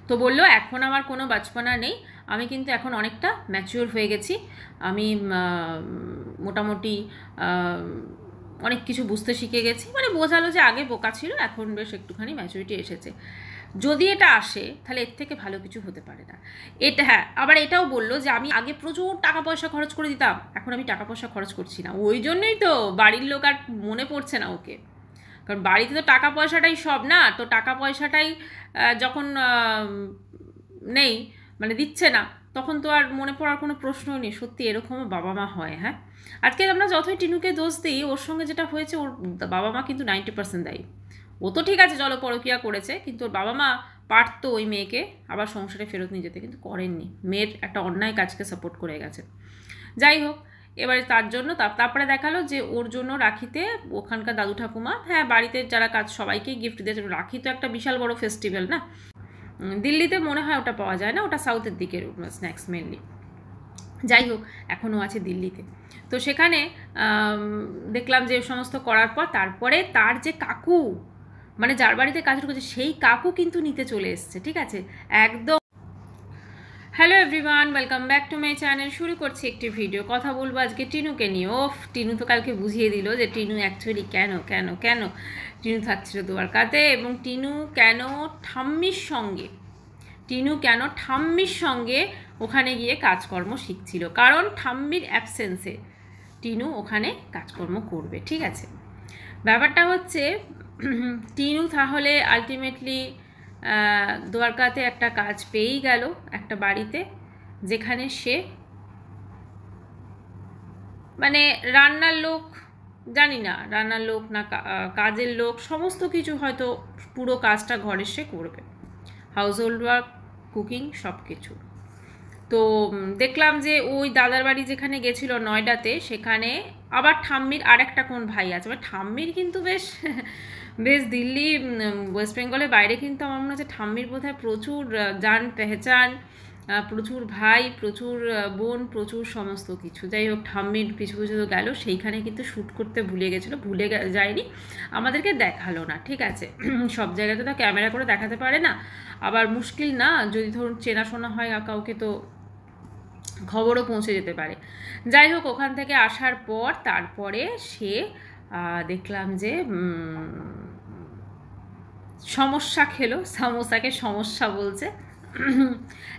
তো বললো এখন আমার কোনো বাচপনা নেই, আমি কিন্তু এখন অনেকটা ম্যাচিওর হয়ে গেছি, আমি মোটামুটি অনেক কিছু বুঝতে শিখে গেছি। মানে বোঝালো যে আগে বোকা ছিল, এখন বেশ একটুখানি ম্যাচুরিটি এসেছে। যদি এটা আসে তাহলে এর থেকে ভালো কিছু হতে পারে না। এটা হ্যাঁ, আবার এটাও বললো যে আমি আগে প্রচুর টাকা পয়সা খরচ করে দিতাম, এখন আমি টাকা পয়সা খরচ করছি না। ওই জন্যই তো বাড়ির লোক আর মনে পড়ছে না ওকে, কারণ বাড়িতে তো টাকা পয়সাটাই সব না। তো টাকা পয়সাটাই যখন নেই, মানে দিচ্ছে না, তখন তো আর মনে পড়ার কোনো প্রশ্নই নেই। সত্যি এরকমও বাবা মা হয়। হ্যাঁ, আজকে আমরা যতই টিনুকে দোষ দিই, ওর সঙ্গে যেটা হয়েছে ওর বাবা মা কিন্তু 90% দায়ী। ও তো ঠিক আছে জলপরকিয়া করেছে, কিন্তু ওর বাবা মা পারতো ওই মেয়েকে আবার সংসারে ফেরত নিয়ে যেতে, কিন্তু করেননি। মেয়ের একটা অন্যায় কাজকে সাপোর্ট করে গেছে। যাই হোক, এবারে তার জন্য তারপরে দেখালো যে ওর জন্য রাখিতে ওখানকার দাদু ঠাকুমা, হ্যাঁ বাড়িতে যারা কাজ সবাইকেই গিফট দিয়েছে। রাখি তো একটা বিশাল বড় ফেস্টিভ্যাল না, দিল্লিতে মনে হয় ওটা পাওয়া যায় না, ওটা সাউথের দিকের স্ন্যাক্স মেনলি। যাই হোক, এখনও আছে দিল্লিতে। তো সেখানে দেখলাম যে সমস্ত করার পর তারপরে তার যে কাকু, মানে যার বাড়িতে কাজ করছে সেই কাকু কিন্তু নিতে চলে এসছে। ঠিক আছে, একদম। Hello everyone, welcome back to my channel. শুরু করছি একটি ভিডিও। কথা বলবো আজকে টিনুকে নিয়ে। টিনু তো কালকে বুঝিয়ে দিল যে টিনু অ্যাকচুয়ালি কেন টিনু থাকছিল দ্বারকাতে, এবং টিনু কেন ঠাম্মির সঙ্গে ওখানে গিয়ে কাজকর্ম শিখছিল। কারণ ঠাম্মির অ্যাবসেন্সে টিনু ওখানে কাজকর্ম করবে। ঠিক আছে, ব্যাপারটা হচ্ছে টিনু তাহলে আলটিমেটলি দ্বারকাতে একটা কাজ পেয়েই গেল, একটা বাড়িতে, যেখানে সে মানে রান্নার লোক, জানি না রান্নার লোক না কাজের লোক, সমস্ত কিছু হয়তো পুরো কাজটা ঘরের সে করবে, হাউস হোল্ড ওয়ার্ক, কুকিং, সব কিছু। তো দেখলাম যে ওই দাদার বাড়ি যেখানে গেছিলো নয়ডাতে, সেখানে আবার ঠাম্মির আর একটা কোন ভাই আছে। মানে ঠাম্মির কিন্তু বেশ বেশ দিল্লি ওয়েস্ট বেঙ্গলের বাইরে কিন্তু আমার মনে হচ্ছে ঠাম্মির বোধহয় প্রচুর জান পেহচান, প্রচুর ভাই, প্রচুর বোন, প্রচুর সমস্ত কিছু। যাই হোক, ঠাম্মির পিছু পিছু তো গেল, সেইখানে কিন্তু শ্যুট করতে ভুলে গেছিলো, যায়নি, আমাদেরকে দেখালো না। ঠিক আছে, সব জায়গাতে তো ক্যামেরা করে দেখাতে পারে না, আবার মুশকিল না, যদি ধরুন চেনাশোনা হয় কাউকে তো খবরও পৌঁছে যেতে পারে। যাই হোক, ওখান থেকে আসার পর তারপরে সে দেখলাম যে সমস্যা খেলো, সামোসাকে সমস্যা বলছে।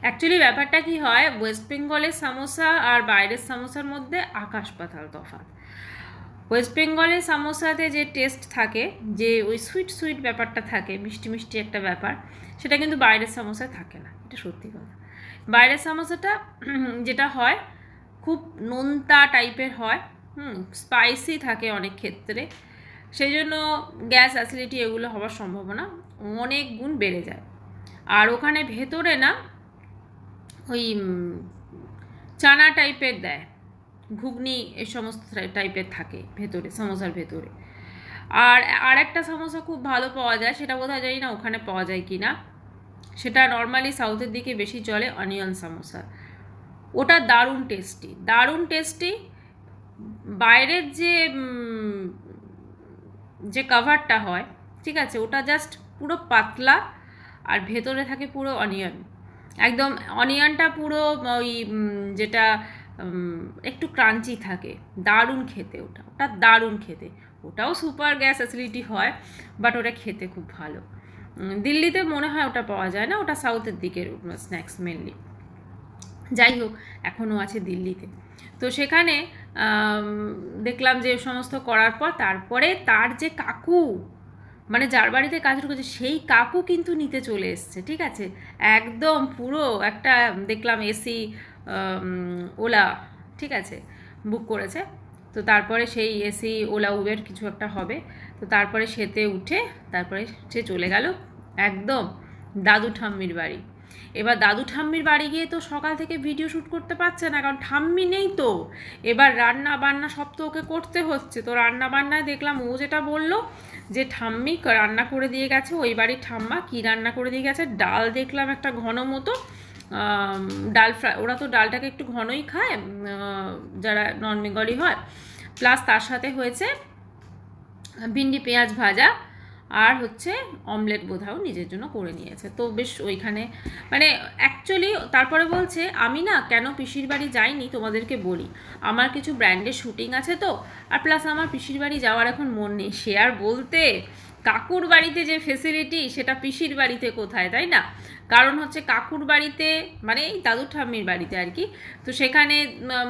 অ্যাকচুয়ালি ব্যাপারটা কি হয়, ওয়েস্ট বেঙ্গলের সামোসা আর বাইরের সামোসার মধ্যে আকাশ পাতাল তফাৎ। ওয়েস্ট বেঙ্গলের সামোসাতে যে টেস্ট থাকে, যে ওই সুইট ব্যাপারটা থাকে, মিষ্টি মিষ্টি একটা ব্যাপার, সেটা কিন্তু বাইরের সামোসায় থাকে না। এটা সত্যি কথা। বাইরের সামোসাটা যেটা হয় খুব নোনতা টাইপের হয়, স্পাইসি থাকে অনেক ক্ষেত্রে, সেই জন্য গ্যাস অ্যাসিডিটি এগুলো হওয়ার সম্ভাবনা অনেক গুণ বেড়ে যায়। আর ওখানে ভেতরে না ওই চানা টাইপের দেয়, ঘুগনি এই সমস্ত টাইপের থাকে ভেতরে, সমোসার ভেতরে। আর একটা সমোসা খুব ভালো পাওয়া যায়, সেটা বোধহয় জানি না ওখানে পাওয়া যায় কি না, সেটা নর্মালি সাউথের দিকে বেশি চলে, অনিয়ন সমোসা। ওটা দারুণ টেস্টি। বাইরের যে কভারটা হয়, ঠিক আছে, ওটা জাস্ট পুরো পাতলা, আর ভেতরে থাকে পুরো অনিয়ন, একদম অনিয়নটা পুরো ওই যেটা একটু ক্রাঞ্চি থাকে, দারুণ খেতে। ওটা দারুণ খেতে। ওটাও সুপার গ্যাস অ্যাসিডিটি হয়, বাট ওটা খেতে খুব ভালো। দিল্লিতে মনে হয় ওটা পাওয়া যায় না, ওটা সাউথের দিকের স্ন্যাক্স মেনলি। যাই হোক, এখনও আছে দিল্লিতে। তো সেখানে দেখলাম যে সমস্ত করার পর তারপরে তার যে কাকু, মানে যার বাড়িতে কাজ করছে সেই কাকু কিন্তু নিতে চলে এসছে। ঠিক আছে, একদম পুরো একটা দেখলাম এসি ওলা, ঠিক আছে, বুক করেছে। তো তারপরে সেই এসি ওলা উবের কিছু একটা হবে, তো তারপরে সেতে উঠে তারপরে সে চলে গেল একদম দাদু ঠাম্মির বাড়ি। এবার দাদু ঠাম্মির বাড়ি গিয়ে তো সকাল থেকে ভিডিও শ্যুট করতে পারছে না, কারণ ঠাম্মি নেই। তো এবার রান্না বান্না সব তো ওকে করতে হচ্ছে। তো রান্না বান্নায় দেখলাম ও যেটা বললো যে ঠাম্মি রান্না করে দিয়ে গেছে, ওই বাড়ির ঠাম্মা কী রান্না করে দিয়ে গেছে, ডাল দেখলাম একটা ঘন মতো ডাল ফ্রাই। ওরা তো ডালটাকে একটু ঘনই খায় যারা নন বেঙ্গলি হয়, প্লাস তার সাথে হয়েছে ভিন্ডি পেঁয়াজ ভাজা আর হচ্ছে অমলেট বোধহয় নিজের জন্য করে নিয়েছে। তো বেশ ওইখানে মানে অ্যাকচুয়ালি তারপরে বলছে আমি না কেন পিসির বাড়ি যাইনি তোমাদেরকে বলি, আমার কিছু ব্র্যান্ডের শ্যুটিং আছে তো, আর প্লাস আমার পিসির বাড়ি যাওয়ার এখন মন নেই। সে আর বলতে, কাকুর বাড়িতে যে ফেসিলিটি সেটা পিসির বাড়িতে কোথায়, তাই না? কারণ হচ্ছে কাকুর বাড়িতে মানে এই দাদু ঠাম্মির বাড়িতে আর কি, তো সেখানে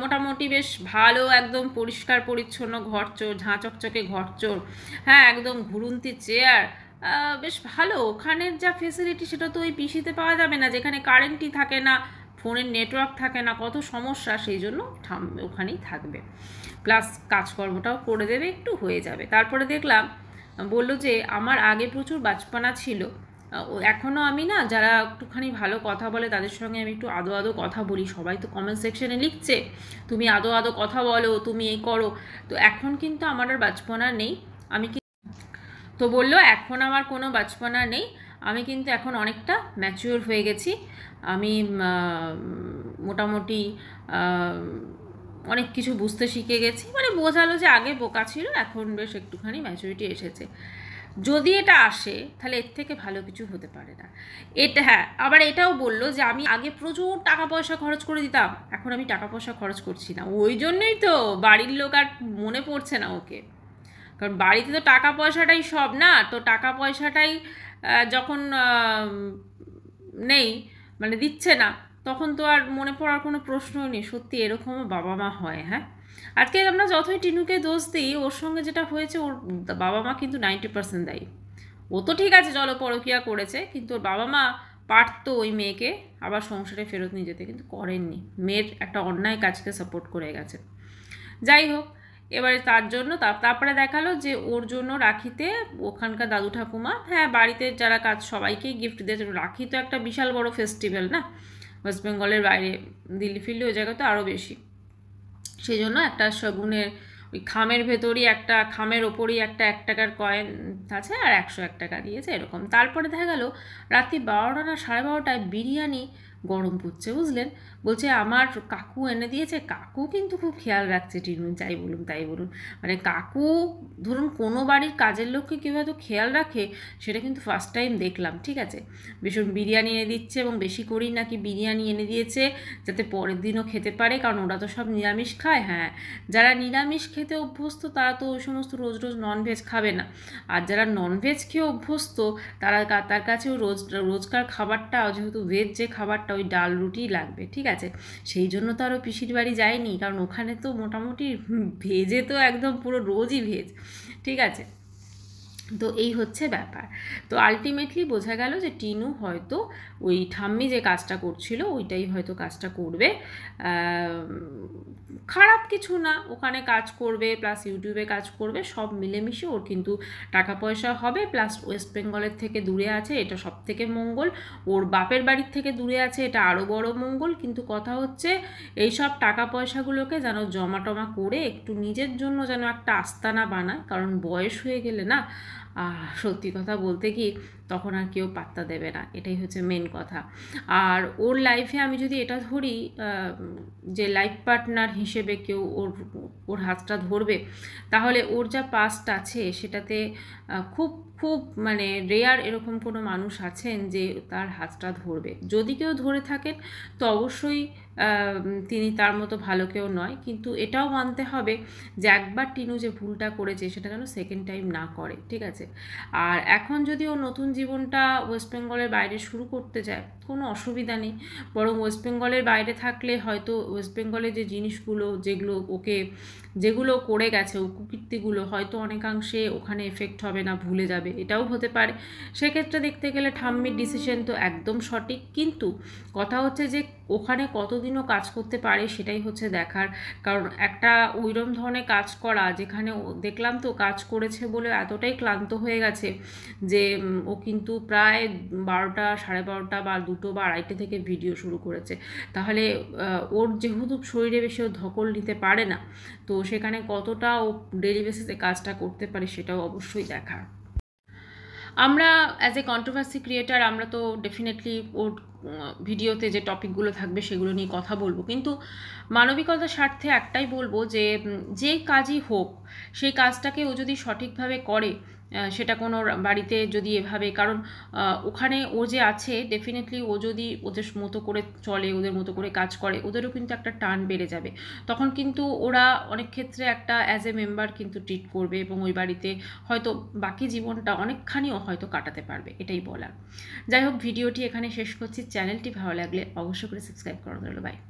মোটামুটি বেশ ভালো একদম পরিষ্কার পরিচ্ছন্ন ঘরচোর, ঝাঁ চকচকে ঘরচোর, হ্যাঁ একদম ঘুরন্তি চেয়ার, বেশ ভালো। ওখানের যা ফেসিলিটি সেটা তো ওই পিসিতে পাওয়া যাবে না, যেখানে কারেন্টই থাকে না, ফোনের নেটওয়ার্ক থাকে না, কত সমস্যা। সেই জন্য ওখানেই থাকবে, প্লাস কাজকর্মটাও করে দেবে, একটু হয়ে যাবে। তারপরে দেখলাম বললো যে আমার আগে প্রচুর বাচপানা ছিল, এখনও আমি না যারা একটুখানি ভালো কথা বলে তাদের সঙ্গে আমি একটু আদো আদো কথা বলি, সবাই তো কমেন্ট সেকশনে লিখছে তুমি আদো আদো কথা বলো, তুমি এই করো, তো এখন কিন্তু আমার আর বাচপনা নেই। আমি তো বললো এখন আমার কোনো বাচপনা নেই, আমি কিন্তু এখন অনেকটা ম্যাচিওর হয়ে গেছি, আমি মোটামুটি অনেক কিছু বুঝতে শিখে গেছি। মানে বোঝালো যে আগে বোকা ছিল, এখন বেশ একটুখানি ম্যাচুরিটি এসেছে। যদি এটা আসে তাহলে এর থেকে ভালো কিছু হতে পারে না। এটা হ্যাঁ, আবার এটাও বললো যে আমি আগে প্রচুর টাকা পয়সা খরচ করে দিতাম, এখন আমি টাকা পয়সা খরচ করছি না। ওই জন্যই তো বাড়ির লোক আর মনে পড়ছে না ওকে, কারণ বাড়িতে তো টাকা পয়সাটাই সব না, তো টাকা পয়সাটাই যখন নেই মানে দিচ্ছে না, তখন তো আর মনে পড়ার কোনো প্রশ্নই নেই। সত্যি এরকমও বাবা মা হয়। হ্যাঁ, আজকে আমরা যতই টিনুকে দোষ দিই, ওর সঙ্গে যেটা হয়েছে ওর বাবা মা কিন্তু 90% দায়ী। ও তো ঠিক আছে চলো পরকীয়া করেছে, কিন্তু ওর বাবা মা পারতো ওই মেয়েকে আবার সংসারে ফেরত নিয়ে যেতে, কিন্তু করেননি, মেয়ের একটা অন্যায় কাজকে সাপোর্ট করে গেছে। যাই হোক, এবারে তার জন্য তারপরে দেখালো যে ওর জন্য রাখিতে ওখানকার দাদু ঠাকুমা, হ্যাঁ বাড়িতে যারা কাজ সবাইকেই গিফট দিয়েছে। রাখি তো একটা বিশাল বড় ফেস্টিভ্যাল না, ওয়েস্ট বেঙ্গলের বাইরে, দিল্লি ফিল্লি ওই জায়গায় তো আরও বেশি। সেই জন্য একটা শগুনের ওই খামের ভেতরই একটা খামের ওপরই একটা 1 টাকার কয়েন আছে আর 101 টাকা দিয়েছে এরকম। তারপরে দেখা গেল রাত্রি 12টা না 12:30টায় বিরিয়ানি গরম পড়ছে, বুঝলেন? বলছে আমার কাকু এনে দিয়েছে। কাকু কিন্তু খুব খেয়াল রাখছে টিনু, যাই বলুন তাই বলুন, মানে কাকু ধরুন কোনো বাড়ির কাজের লোককে কীভাবে তো খেয়াল রাখে সেটা কিন্তু ফার্স্ট টাইম দেখলাম। ঠিক আছে, ভীষণ বিরিয়ানি এনে দিচ্ছে, এবং বেশি করেই নাকি বিরিয়ানি এনে দিয়েছে যাতে পরের দিনও খেতে পারে, কারণ ওরা তো সব নিরামিষ খায়। হ্যাঁ, যারা নিরামিষ খেতে অভ্যস্ত তারা তো ওই সমস্ত রোজ রোজ ননভেজ খাবে না, আর যারা ননভেজ খেয়ে অভ্যস্ত তার কাছেও রোজকার খাবারটা যেহেতু ভেজ যে খাবারটা ওই ডাল রুটিই লাগবে। ঠিক আছে, সেই জন্য তো আরও পিসির বাড়ি যায়নি, কারণ ওখানে তো মোটামুটি ভেজে তো একদম পুরো রোজই ভেজ। ঠিক আছে, তো এই হচ্ছে ব্যাপার। তো আলটিমেটলি বোঝা গেল যে টিনু হয়তো ওই ঠাম্মি যে কাজটা করছিল ওইটাই হয়তো কাজটা করবে, খারাপ কিছু না, ওখানে কাজ করবে প্লাস ইউটিউবে কাজ করবে, সব মিলেমিশে ওর কিন্তু টাকা পয়সা হবে, প্লাস ওয়েস্ট বেঙ্গলের থেকে দূরে আছে, এটা সব থেকে মঙ্গল। ওর বাপের বাড়ির থেকে দূরে আছে, এটা আরও বড় মঙ্গল। কিন্তু কথা হচ্ছে এই সব টাকা পয়সাগুলোকে যেন জমা টমা করে একটু নিজের জন্য যেন একটা আস্তানা বানায়, কারণ বয়স হয়ে গেলে না সত্যি কথা বলতে কি তখন আর কেউ পাত্তা দেবে না, এটাই হচ্ছে মেন কথা। আর ওর লাইফে আমি যদি এটা ধরি যে লাইফ পার্টনার হিসেবে কেউ ওর হাতটা ধরবে, তাহলে ওর যা পাস্ট আছে সেটাতে খুব খুব মানে রেয়ার এরকম কোনো মানুষ আছেন যে তার হাতটা ধরবে। যদি কেউ ধরে থাকেন তো অবশ্যই তিনি তার মতো ভালো কেউ নয়, কিন্তু এটাও মানতে হবে যে একবার টিনু যে ভুলটা করেছে সেটা যেন সেকেন্ড টাইম না করে। ঠিক আছে, আর এখন যদি ও নতুন জীবনটা ওয়েস্ট বেঙ্গলের বাইরে শুরু করতে যায় কোনো অসুবিধা নেই, বরং ওয়েস্ট বেঙ্গলের বাইরে থাকলে হয়তো ওয়েস্ট বেঙ্গলের যে জিনিসগুলো যেগুলো করে গেছে ও কুকীর্তিগুলো হয়তো অনেকাংশে ওখানে এফেক্ট হবে না, ভুলে যাবে, এটাও হতে পারে। সেক্ষেত্রে দেখতে গেলে ঠাম্মির ডিসিশন তো একদম সঠিক, কিন্তু কথা হচ্ছে যে ওখানে কতদিনও কাজ করতে পারে সেটাই হচ্ছে দেখার। কারণ একটা ওইরকম ধরনের কাজ করা যেখানে দেখলাম তো কাজ করেছে বলে এতটাই ক্লান্ত হয়ে গেছে যে ও কিন্তু প্রায় 12টা 12:30 বা 2টো বা 2:30 থেকে ভিডিও শুরু করেছে। তাহলে ওর যেহেতু শরীরে বেশি ও ধকল নিতে পারে না, তো সেখানে কতটা ও ডেইলি বেসিসে কাজটা করতে পারে সেটাও অবশ্যই দেখার। আমরা অ্যাজ এ কন্ট্রোভার্সি ক্রিয়েটার আমরা তো ডেফিনেটলি ওর ভিডিওতে যে টপিকগুলো থাকবে সেগুলো নিয়ে কথা বলবো, কিন্তু মানবিকতার স্বার্থে একটাই বলবো যে যেই কাজই হোক সেই কাজটাকে ও যদি সঠিকভাবে করে সেটা কোনো বাড়িতে যদি এভাবে, কারণ ওখানে ও যে আছে ডেফিনেটলি ও যদি ওদের মতো করে চলে, ওদের মতো করে কাজ করে, ওদেরও কিন্তু একটা টান বেড়ে যাবে। তখন কিন্তু ওরা অনেক ক্ষেত্রে একটা অ্যাজ এ মেম্বার কিন্তু ট্রিট করবে এবং ওই বাড়িতে হয়তো বাকি জীবনটা অনেকখানিও হয়তো কাটাতে পারবে, এটাই বলার। যাই হোক, ভিডিওটি এখানে শেষ করছি। চ্যানেলটি ভালো লাগলে অবশ্যই করে সাবস্ক্রাইব করা হলো। বাই।